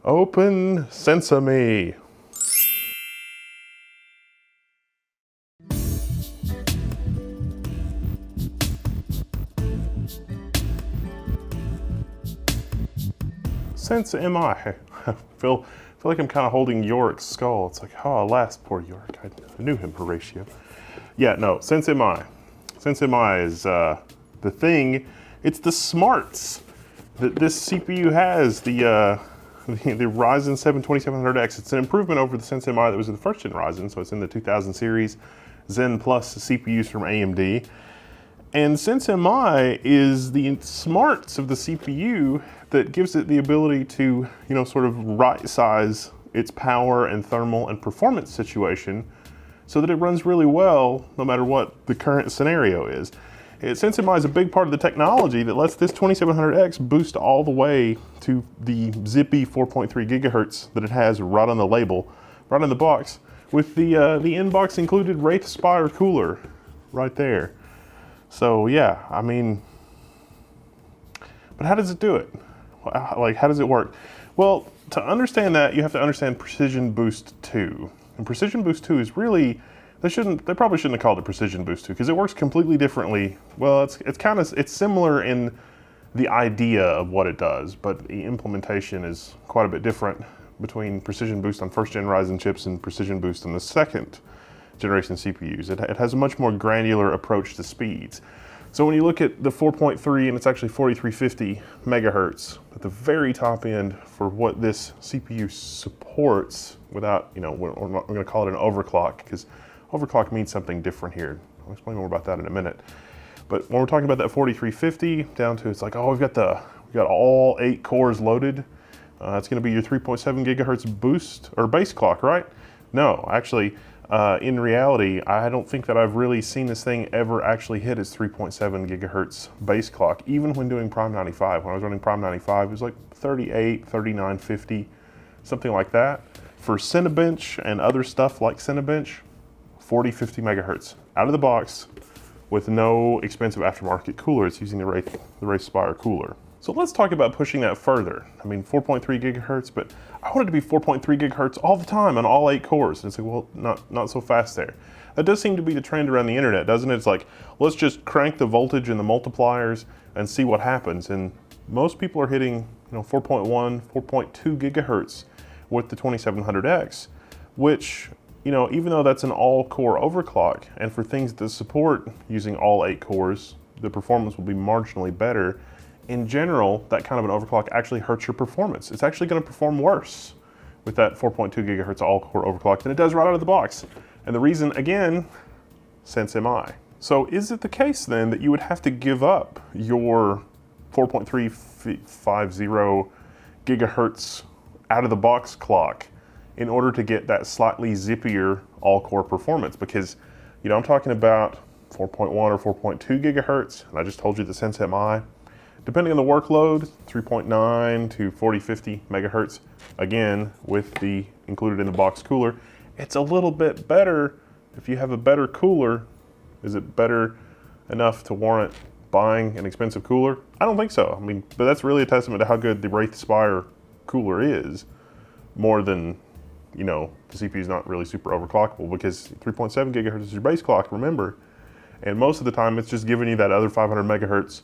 Open SenseMI. SenseMI. I feel like I'm kind of holding Yorick's skull. It's like, oh, alas, poor Yorick. I knew him, Horatio. Yeah, no, SenseMI. SenseMI is the thing. It's the smarts that this CPU has. The Ryzen 7 2700X. It's an improvement over the SenseMI that was in the first gen Ryzen, so it's in the 2000 series Zen Plus CPUs from AMD. And SenseMI is the smarts of the CPU that gives it the ability to, sort of right size its power and thermal and performance situation so that it runs really well no matter what the current scenario is. SenseMI is a big part of the technology that lets this 2700X boost all the way to the zippy 4.3 gigahertz that it has right on the label, right on the box, with the in-box included Wraithspire cooler right there. So yeah, I mean, but how does it do it? Like, how does it work? Well, to understand that, you have to understand Precision Boost 2. And Precision Boost 2 is really, they probably shouldn't have called it Precision Boost 2 because it works completely differently. Well, it's similar in the idea of what it does, but the implementation is quite a bit different between Precision Boost on first gen Ryzen chips and Precision Boost on the second generation CPUs. It has a much more granular approach to speeds. So when you look at the 4.3, and it's actually 4350 megahertz at the very top end for what this CPU supports without, we're going to call it an overclock because overclock means something different here. I'll explain more about that in a minute. But when we're talking about that 4350 down to, it's like, oh, we've got all 8 cores loaded. It's going to be your 3.7 gigahertz boost or base clock, right? No, actually, in reality, I don't think that I've really seen this thing ever actually hit its 3.7 gigahertz base clock, even when doing Prime 95. When I was running Prime 95, it was like 38, 39, 50, something like that. For Cinebench and other stuff like Cinebench, 40, 50 megahertz out of the box with no expensive aftermarket cooler. It's using the Wraithspire cooler. So let's talk about pushing that further. I mean, 4.3 gigahertz, but I want it to be 4.3 gigahertz all the time on all 8 cores. And it's like, well, not so fast there. That does seem to be the trend around the internet, doesn't it? It's like, let's just crank the voltage and the multipliers and see what happens. And most people are hitting, 4.1, 4.2 gigahertz with the 2700X, which, even though that's an all-core overclock, and for things that support using all 8 cores, the performance will be marginally better. In general, that kind of an overclock actually hurts your performance. It's actually going to perform worse with that 4.2 gigahertz all-core overclock than it does right out of the box. And the reason, again, SenseMI. So is it the case then that you would have to give up your 4.350 gigahertz out of the box clock in order to get that slightly zippier all-core performance? Because, I'm talking about 4.1 or 4.2 gigahertz, and I just told you the SenseMI. Depending on the workload, 3.9 to 4050 megahertz, again, with the included in the box cooler. It's a little bit better if you have a better cooler. Is it better enough to warrant buying an expensive cooler? I don't think so. I mean, but that's really a testament to how good the Wraithspire cooler is, more than, the CPU is not really super overclockable, because 3.7 gigahertz is your base clock, remember, and most of the time it's just giving you that other 500 megahertz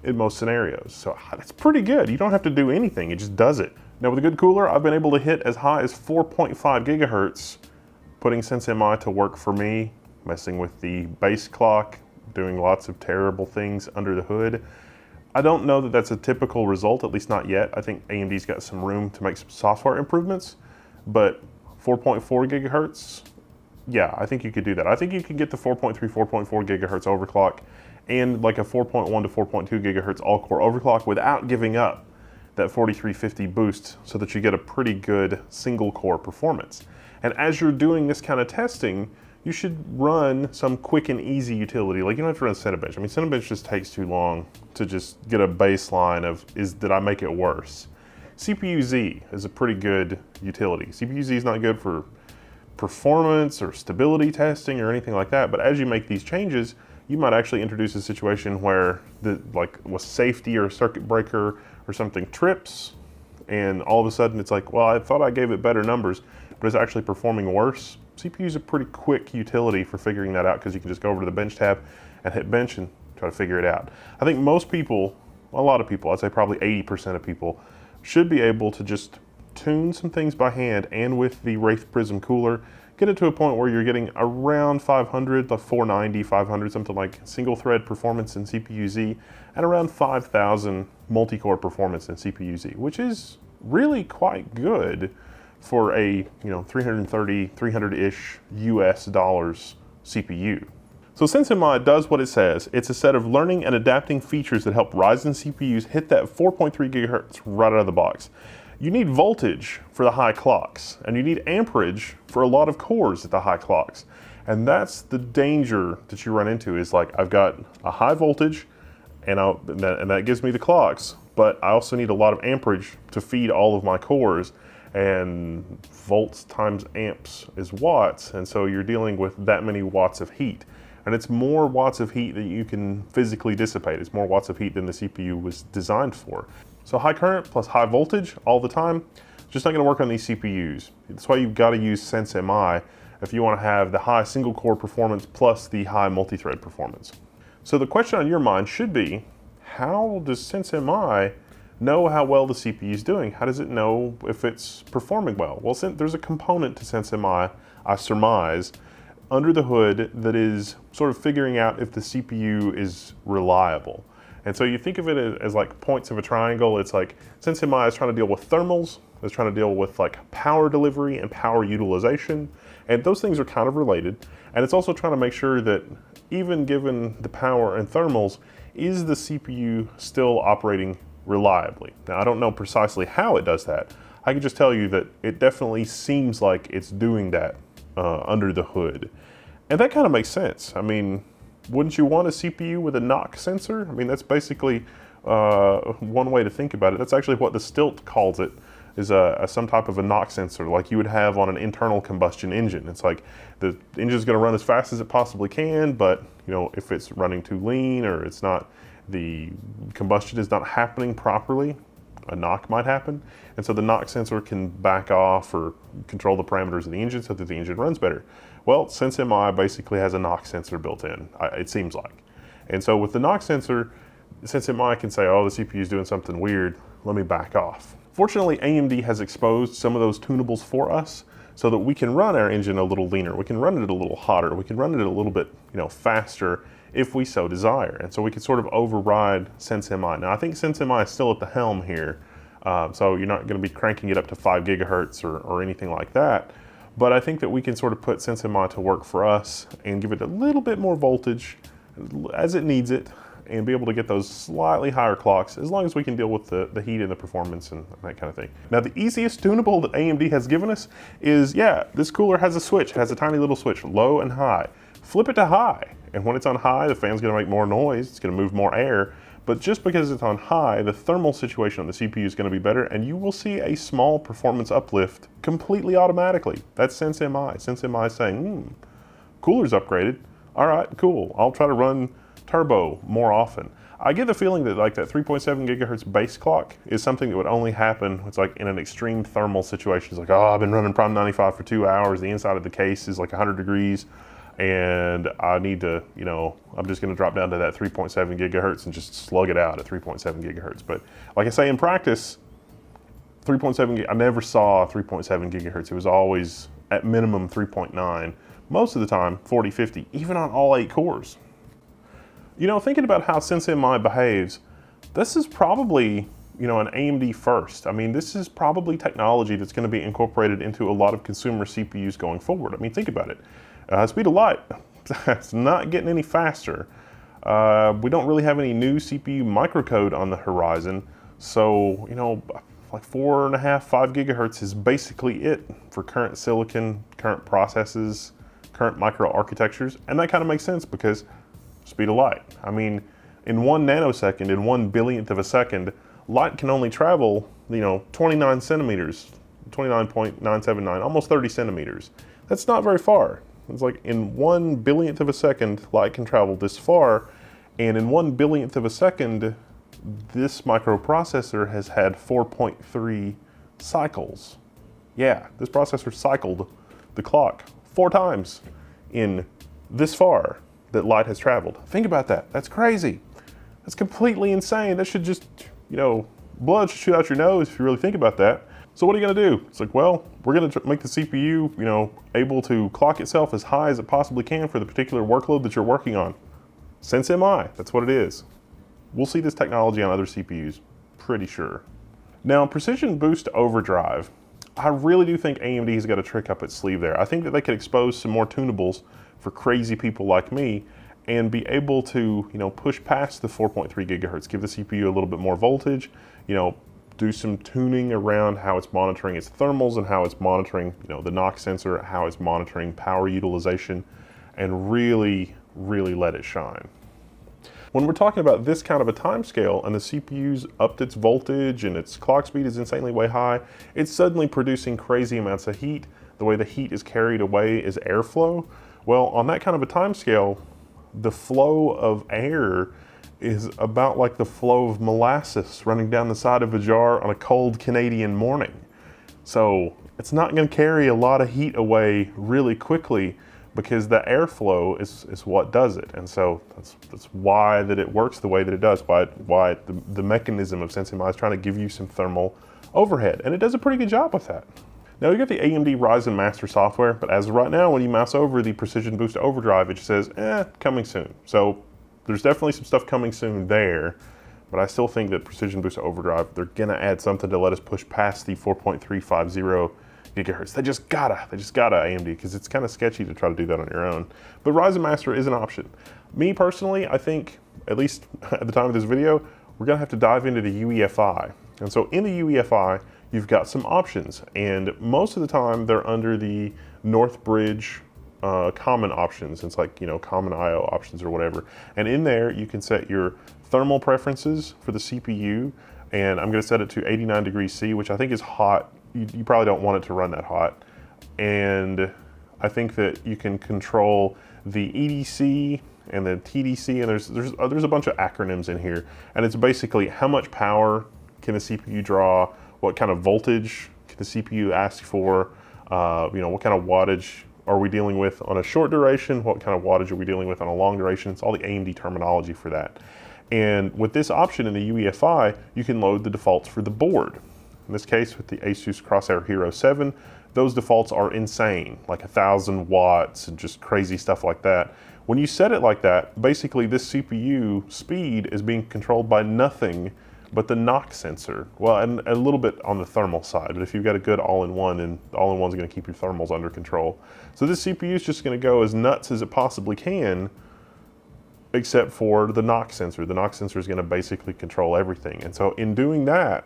in most scenarios. So that's pretty good. You don't have to do anything, it just does it. Now with a good cooler, I've been able to hit as high as 4.5 gigahertz, putting SenseMI to work for me, messing with the base clock, doing lots of terrible things under the hood. I don't know that that's a typical result, at least not yet. I think AMD's got some room to make some software improvements, but 4.4 gigahertz, yeah, I think you could do that. I think you could get the 4.3, 4.4 gigahertz overclock and like a 4.1 to 4.2 gigahertz all-core overclock without giving up that 4350 boost, so that you get a pretty good single-core performance. And as you're doing this kind of testing, you should run some quick and easy utility. Like, you don't have to run Cinebench. I mean, Cinebench just takes too long to just get a baseline of, did I make it worse? CPU-Z is a pretty good utility. CPU-Z is not good for performance or stability testing or anything like that, but as you make these changes, you might actually introduce a situation where, like with safety or a circuit breaker or something trips, and all of a sudden it's like, well, I thought I gave it better numbers, but it's actually performing worse. CPU is a pretty quick utility for figuring that out, because you can just go over to the bench tab and hit bench and try to figure it out. I think most people, a lot of people, I'd say probably 80% of people, should be able to just tune some things by hand and with the Wraith Prism cooler, get it to a point where you're getting around 500, like 490, 500, something like single thread performance in CPU-Z, and around 5,000 multi-core performance in CPU-Z, which is really quite good for a 330, 300-ish US dollars CPU. So SenseMI does what it says. It's a set of learning and adapting features that help Ryzen CPUs hit that 4.3 gigahertz right out of the box. You need voltage for the high clocks, and you need amperage for a lot of cores at the high clocks. And that's the danger that you run into, is like, I've got a high voltage and that gives me the clocks, but I also need a lot of amperage to feed all of my cores, and volts times amps is watts, and so you're dealing with that many watts of heat. And it's more watts of heat that you can physically dissipate. It's more watts of heat than the CPU was designed for. So high current plus high voltage all the time, just not gonna work on these CPUs. That's why you've gotta use SenseMI if you wanna have the high single core performance plus the high multi-thread performance. So the question on your mind should be, how does SenseMI know how well the CPU is doing? How does it know if it's performing well? Well, there's a component to SenseMI, I surmise, under the hood that is sort of figuring out if the CPU is reliable. And so you think of it as like points of a triangle. It's like SenseMI is trying to deal with thermals, it's trying to deal with like power delivery and power utilization, and those things are kind of related. And it's also trying to make sure that even given the power and thermals, is the CPU still operating reliably? Now, I don't know precisely how it does that. I can just tell you that it definitely seems like it's doing that under the hood. And that kind of makes sense. I mean, wouldn't you want a CPU with a knock sensor? I mean, that's basically one way to think about it. That's actually what the Stilt calls it, is some type of a knock sensor like you would have on an internal combustion engine. It's like the engine's gonna run as fast as it possibly can, but if it's running too lean, or it's not, the combustion is not happening properly, a knock might happen. And so the knock sensor can back off or control the parameters of the engine so that the engine runs better. Well, SenseMI basically has a knock sensor built in, it seems like. And so with the knock sensor, SenseMI can say, oh, the CPU is doing something weird, let me back off. Fortunately, AMD has exposed some of those tunables for us so that we can run our engine a little leaner, we can run it a little hotter, we can run it a little bit faster if we so desire. And so we can sort of override SenseMI. Now, I think SenseMI is still at the helm here, so you're not gonna be cranking it up to 5 gigahertz or anything like that. But I think that we can sort of put SenseMI to work for us and give it a little bit more voltage as it needs it, and be able to get those slightly higher clocks, as long as we can deal with the heat and the performance and that kind of thing. Now, the easiest tunable that AMD has given us is, yeah, this cooler has a switch, has a tiny little switch, low and high. Flip it to high, and when it's on high, the fan's gonna make more noise, it's gonna move more air, but just because it's on high, the thermal situation on the CPU is gonna be better, and you will see a small performance uplift completely automatically. That's SenseMI. SenseMI is saying, cooler's upgraded. All right, cool. I'll try to run turbo more often. I get the feeling that like that 3.7 gigahertz base clock is something that would only happen, it's like in an extreme thermal situation. It's like, oh, I've been running Prime 95 for 2 hours, the inside of the case is like 100 degrees, and I need to, I'm just gonna drop down to that 3.7 gigahertz and just slug it out at 3.7 gigahertz. But like I say, in practice, 3.7, I never saw 3.7 gigahertz. It was always at minimum 3.9. Most of the time, 40, 50, even on all 8 cores. Thinking about how SenseMI behaves, this is probably, an AMD first. I mean, this is probably technology that's gonna be incorporated into a lot of consumer CPUs going forward. I mean, think about it. Speed of light, that's not getting any faster. We don't really have any new CPU microcode on the horizon. So, like 4.5, 5 gigahertz is basically it for current silicon, current processes, current microarchitectures. And that kind of makes sense because speed of light. I mean, in 1 nanosecond, in 1 billionth of a second, light can only travel, 29 centimeters, 29.979, almost 30 centimeters. That's not very far. It's like in 1 billionth of a second, light can travel this far, and in 1 billionth of a second, this microprocessor has had 4.3 cycles. Yeah, this processor cycled the clock 4 times in this far that light has traveled. Think about that. That's crazy. That's completely insane. That should just, blood should shoot out your nose if you really think about that. So what are you gonna do? It's like, well, we're gonna make the CPU, able to clock itself as high as it possibly can for the particular workload that you're working on. SenseMI, that's what it is. We'll see this technology on other CPUs, pretty sure. Now, Precision Boost Overdrive, I really do think AMD has got a trick up its sleeve there. I think that they could expose some more tunables for crazy people like me and be able to, push past the 4.3 gigahertz, give the CPU a little bit more voltage, do some tuning around how it's monitoring its thermals and how it's monitoring, the knock sensor, how it's monitoring power utilization, and really, really let it shine. When we're talking about this kind of a time scale and the CPU's upped its voltage and its clock speed is insanely way high, it's suddenly producing crazy amounts of heat. The way the heat is carried away is airflow. Well, on that kind of a time scale, the flow of air is about like the flow of molasses running down the side of a jar on a cold Canadian morning. So it's not going to carry a lot of heat away really quickly because the airflow is what does it. And so that's why that it works the way that it does, why the mechanism of SenseMI is trying to give you some thermal overhead. And it does a pretty good job with that. Now you got the AMD Ryzen Master software, but as of right now, when you mouse over the Precision Boost Overdrive, it just says, coming soon. So there's definitely some stuff coming soon there, but I still think that Precision Boost Overdrive, they're gonna add something to let us push past the 4.350 gigahertz. They just gotta AMD, because it's kind of sketchy to try to do that on your own. But Ryzen Master is an option. Me personally, I think, at least at the time of this video, we're gonna have to dive into the UEFI. And so in the UEFI, you've got some options, and most of the time they're under the Northbridge common options. It's like, common IO options or whatever. And in there, you can set your thermal preferences for the CPU, and I'm gonna set it to 89 degrees C, which I think is hot. You probably don't want it to run that hot. And I think that you can control the EDC and the TDC, and there's a bunch of acronyms in here. And it's basically how much power can the CPU draw, what kind of voltage can the CPU ask for, what kind of wattage are we dealing with on a short duration, what kind of wattage are we dealing with on a long duration. It's all the AMD terminology for that. And with this option in the UEFI, you can load the defaults for the board. In this case, with the Asus Crosshair Hero 7, those defaults are insane, like 1,000 watts and just crazy stuff like that. When you set it like that, basically this CPU speed is being controlled by nothing but the knock sensor. Well, and a little bit on the thermal side, but if you've got a good all-in-one, and the all-in-one's gonna keep your thermals under control. So this CPU is just gonna go as nuts as it possibly can, except for the knock sensor. The knock sensor is gonna basically control everything. And so in doing that,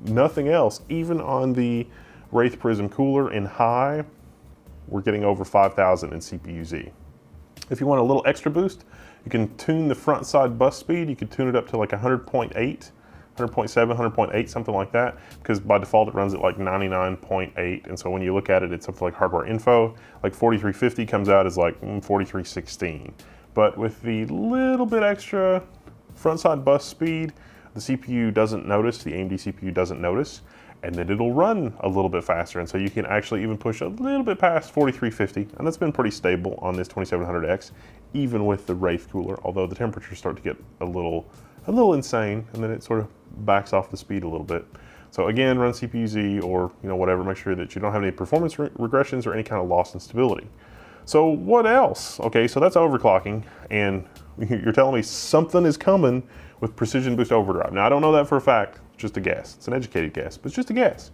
nothing else, even on the Wraith Prism cooler in high, we're getting over 5,000 in CPU-Z. If you want a little extra boost, you can tune the front side bus speed. You can tune it up to like 100.8, 100.7, 100.8, something like that, because by default it runs at like 99.8. And so when you look at it, it's something like hardware info, like 4350 comes out as like 4316. But with the little bit extra front side bus speed, the CPU doesn't notice, the AMD CPU doesn't notice, and then it'll run a little bit faster. And so you can actually even push a little bit past 4350, and that's been pretty stable on this 2700X, even with the Wraith cooler, although the temperatures start to get a little insane, and then it sort of backs off the speed a little bit. So again, run CPU-Z or whatever, make sure that you don't have any performance regressions or any kind of loss in stability. So what else? Okay, so that's overclocking, and you're telling me something is coming with Precision Boost Overdrive. Now, I don't know that for a fact, just a guess. It's an educated guess, but it's just a guess.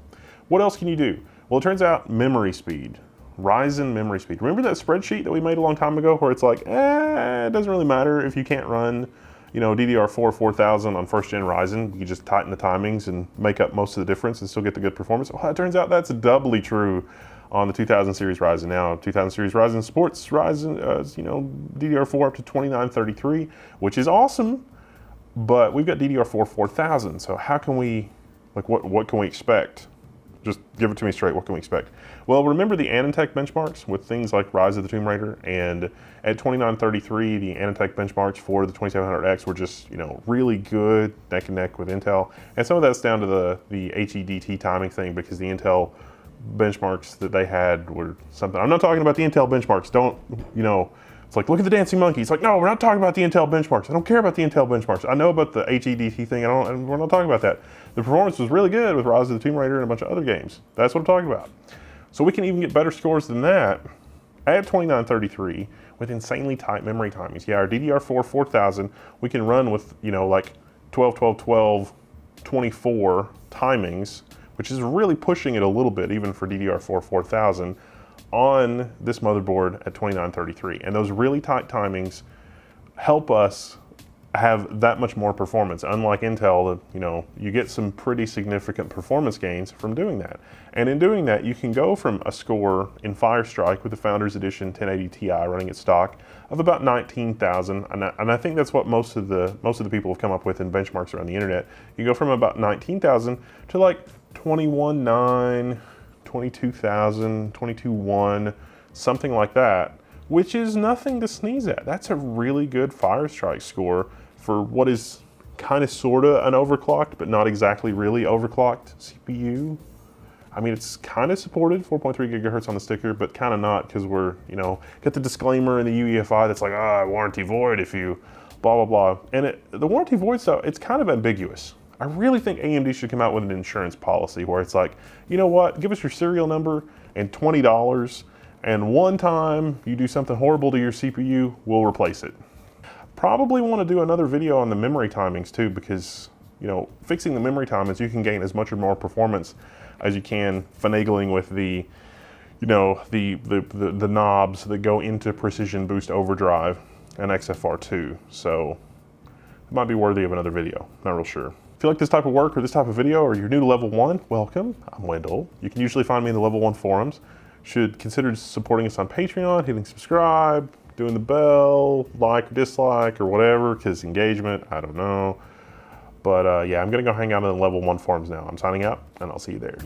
What else can you do? Well, it turns out memory speed, Ryzen memory speed. Remember that spreadsheet that we made a long time ago where it's like, it doesn't really matter if you can't run, DDR4 4000 on first gen Ryzen. You can just tighten the timings and make up most of the difference and still get the good performance. Well, it turns out that's doubly true on the 2000 series Ryzen. Now, 2000 series Ryzen supports Ryzen, DDR4 up to 2933, which is awesome. But we've got DDR4 4000, so how can we, what can we expect Just give it to me straight. What can we expect? Well, remember the Anantech benchmarks with things like Rise of the Tomb Raider, and at 2933, the Anantech benchmarks for the 2700X were just, you know, really good, neck and neck with Intel. And some of that's down to the HEDT timing thing, because the Intel benchmarks that they had were something. I'm not talking about the Intel benchmarks. Don't, you know, it's like, look at the dancing monkey. It's like, no, we're not talking about the Intel benchmarks. I don't care about the Intel benchmarks. I know about the HEDT thing, and we're not talking about that. The performance was really good with Rise of the Tomb Raider and a bunch of other games. That's what I'm talking about. So we can even get better scores than that at 2933 with insanely tight memory timings. Yeah, our DDR4 4000, we can run with, you know, like 12, 12, 12, 24 timings, which is really pushing it a little bit, even for DDR4 4000, on this motherboard at 2933. And those really tight timings help us have that much more performance. Unlike Intel, you know, you get some pretty significant performance gains from doing that. And in doing that, you can go from a score in Firestrike with the Founders Edition 1080 Ti running at stock of about 19,000, and I think that's what most of the people have come up with in benchmarks around the internet. You go from about 19,000 to like 21.9, 22,000, 22.1, something like that, which is nothing to sneeze at. That's a really good Firestrike score for what is kind of sorta an overclocked, but not exactly really overclocked CPU. I mean, it's kind of supported 4.3 gigahertz on the sticker, but kind of not, because we're, you know, got the disclaimer in the UEFI that's like, warranty void if you blah, blah, blah. And the warranty void stuff, it's kind of ambiguous. I really think AMD should come out with an insurance policy where it's like, you know what, give us your serial number and $20, and one time you do something horrible to your CPU, we'll replace it. Probably want to do another video on the memory timings too, because, you know, fixing the memory timings, you can gain as much or more performance as you can finagling with the, you know, the knobs that go into Precision Boost Overdrive and XFR2. So it might be worthy of another video, not real sure. If you like this type of work or this type of video, or you're new to Level 1, welcome. I'm Wendell. You can usually find me in the Level 1 forums. Should consider supporting us on Patreon, hitting subscribe, doing the bell, like or dislike or whatever, because engagement, I don't know. But yeah, I'm gonna go hang out in the Level 1 forums now. I'm signing out, and I'll see you there.